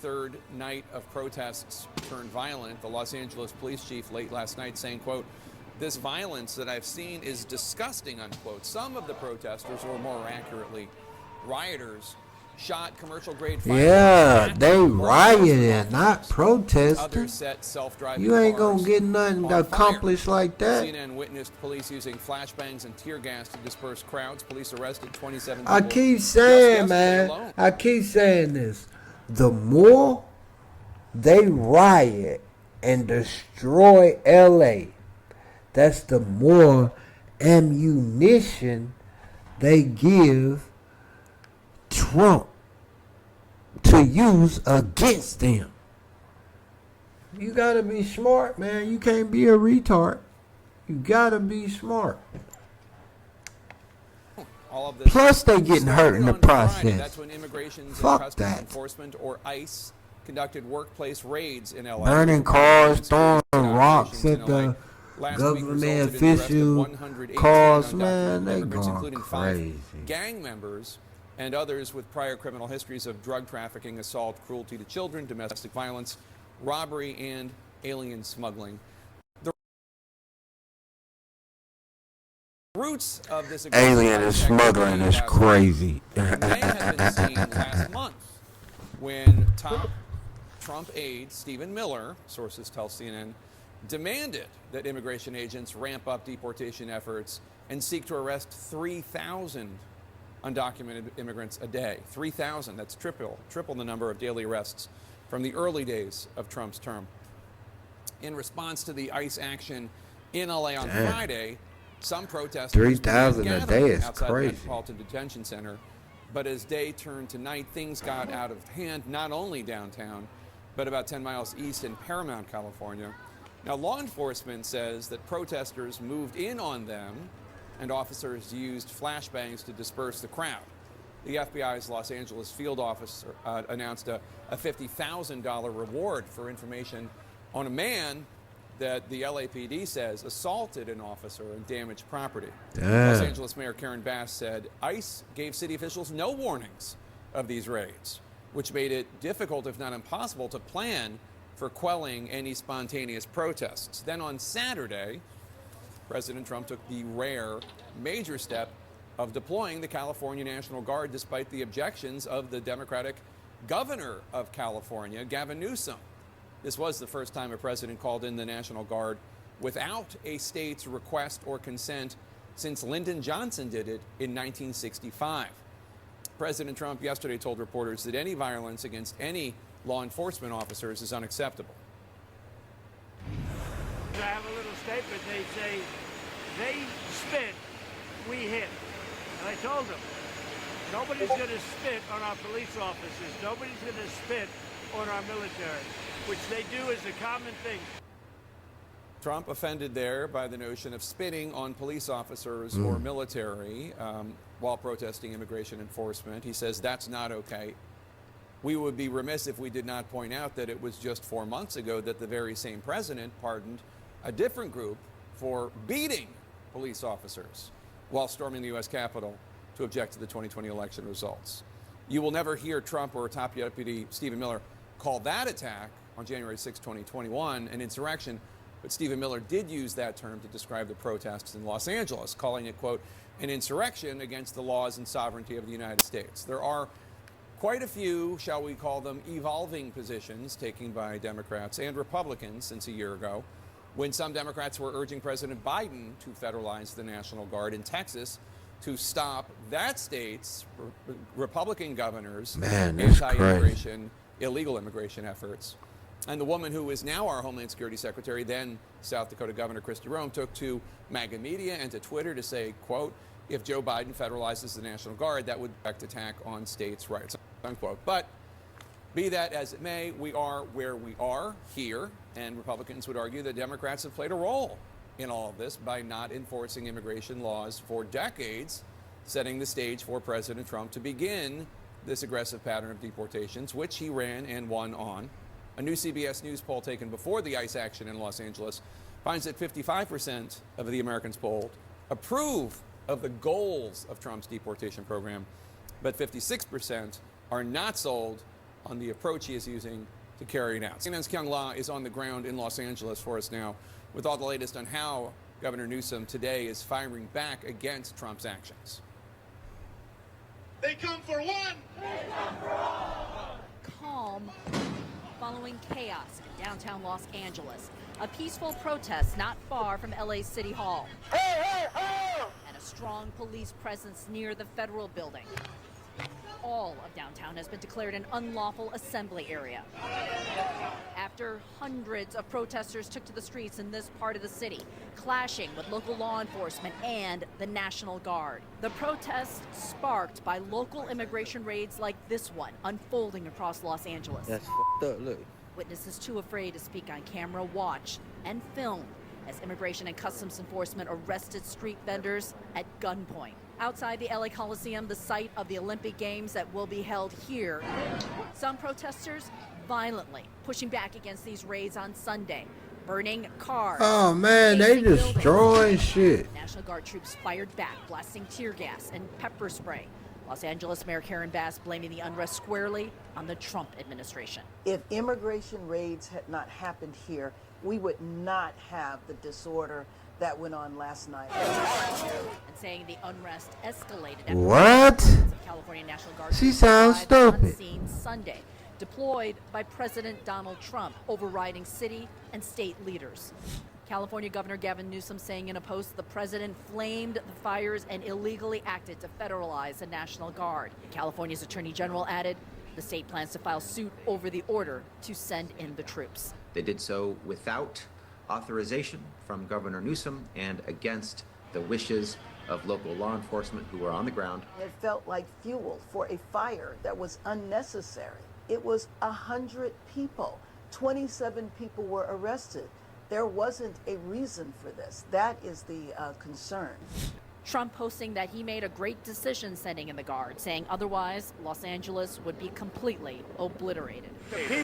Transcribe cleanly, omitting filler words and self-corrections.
third night of protests turned violent. The Los Angeles police chief late last night saying, quote, "This violence that I've seen is disgusting," unquote. Some of the protesters, or more accurately, rioters, shot commercial-grade firearms. Yeah, they rioted, not protesting. Others set self-driving You ain't cars gonna get nothing on accomplished fire. like that. CNN witnessed police using flashbangs and tear gas to disperse crowds. Police arrested 27 people. I keep just saying, yesterday man, alone. I keep saying this. The more they riot and destroy LA, that's the more ammunition they give Trump to use against them. You gotta be smart, man. You can't be a retard. You gotta be smart. All of this Plus, they getting hurt in the started on process. Friday. That's when Immigration and Fuck Customs that. Enforcement, or ICE, conducted workplace raids in LA. Burning cars, throwing Operations rocks in at LA. the Last week government resulted in the arrest of official 118 cars. undocumented Man, they immigrants, going including 5 crazy. gang members and others with prior criminal histories of drug trafficking, assault, cruelty to children, domestic violence, robbery, and alien smuggling. The roots of this Alien and smuggling is crazy. may have been seen last month when top Trump aide Stephen Miller, sources tell CNN, demanded that immigration agents ramp up deportation efforts and seek to arrest 3,000 undocumented immigrants a day. 3,000, that's triple the number of daily arrests from the early days of Trump's term. In response to the ICE action in LA on Friday, some protesters 3,000 a day is outside the crazy. Metropolitan Detention Center. But as day turned to night, things got out of hand, not only downtown, but about 10 miles east in Paramount, California. Now, law enforcement says that protesters moved in on them and officers used flashbangs to disperse the crowd. The FBI's Los Angeles field office announced a $50,000 reward for information on a man that the LAPD says assaulted an officer and damaged property. Damn. Los Angeles Mayor Karen Bass said ICE gave city officials no warnings of these raids, which made it difficult, if not impossible, to plan for quelling any spontaneous protests. Then on Saturday, President Trump took the rare, major step of deploying the California National Guard despite the objections of the Democratic governor of California, Gavin Newsom. This was the first time a president called in the National Guard without a state's request or consent since Lyndon Johnson did it in 1965. President Trump yesterday told reporters that any violence against any law enforcement officers is unacceptable. I have a little statement. They say, they spit, we hit. And I told them, nobody's going to spit on our police officers. Nobody's going to spit on our military, which they do as a common thing. Trump offended there by the notion of spitting on police officers or military while protesting immigration enforcement. He says that's not okay. We would be remiss if we did not point out that it was just 4 months ago that the very same president pardoned a different group for beating police officers while storming the U.S. Capitol to object to the 2020 election results. You will never hear Trump or top deputy Stephen Miller call that attack on January 6, 2021 an insurrection, but Stephen Miller did use that term to describe the protests in Los Angeles, calling it, quote, an insurrection against the laws and sovereignty of the United States. There are quite a few, shall we call them, evolving positions taken by Democrats and Republicans since a year ago, when some Democrats were urging President Biden to federalize the National Guard in Texas to stop that state's Republican governor's anti-immigration, illegal immigration efforts. And the woman who is now our Homeland Security Secretary, then South Dakota Governor Kristi Noem, took to MAGA media and to Twitter to say, quote, if Joe Biden federalizes the National Guard, that would direct attack on states' rights, unquote. But be that as it may, we are where we are here, and Republicans would argue that Democrats have played a role in all of this by not enforcing immigration laws for decades, setting the stage for President Trump to begin this aggressive pattern of deportations, which he ran and won on. A new CBS News poll taken before the ICE action in Los Angeles finds that 55% of the Americans polled approve of the goals of Trump's deportation program, but 56% are not sold on the approach he is using to carry it out. CNN's Kyung La is on the ground in Los Angeles for us now with all the latest on how Governor Newsom today is firing back against Trump's actions. They come for one. Calm following chaos in downtown Los Angeles. A peaceful protest not far from LA's City Hall. And a strong police presence near the federal building. All of downtown has been declared an unlawful assembly area after hundreds of protesters took to the streets in this part of the city, clashing with local law enforcement and the National Guard. The protest sparked by local immigration raids like this one unfolding across Los Angeles. That's f***ed up, look. Witnesses too afraid to speak on camera watched and filmed as Immigration and Customs Enforcement arrested street vendors at gunpoint. Outside the LA Coliseum, the site of the Olympic Games that will be held here, some protesters violently pushing back against these raids on Sunday, burning cars. Oh man, they casing destroying shit. National Guard troops fired back, blasting tear gas and pepper spray. Los Angeles Mayor Karen Bass blaming the unrest squarely on the Trump administration. If immigration raids had not happened here, we would not have the disorder that went on last night. And saying the unrest escalated after What? of California National Guard She troops sounds arrived on stupid. scene Sunday, deployed by President Donald Trump, overriding city and state leaders. California Governor Gavin Newsom saying in a post the president flamed the fires and illegally acted to federalize the National Guard. California's Attorney General added the state plans to file suit over the order to send in the troops. They did so without authorization from Governor Newsom and against the wishes of local law enforcement who were on the ground. It felt like fuel for a fire that was unnecessary. It was 100 people. 27 people were arrested. There wasn't a reason for this. That is the concern. Trump posting that he made a great decision sending in the Guard, saying otherwise Los Angeles would be completely obliterated.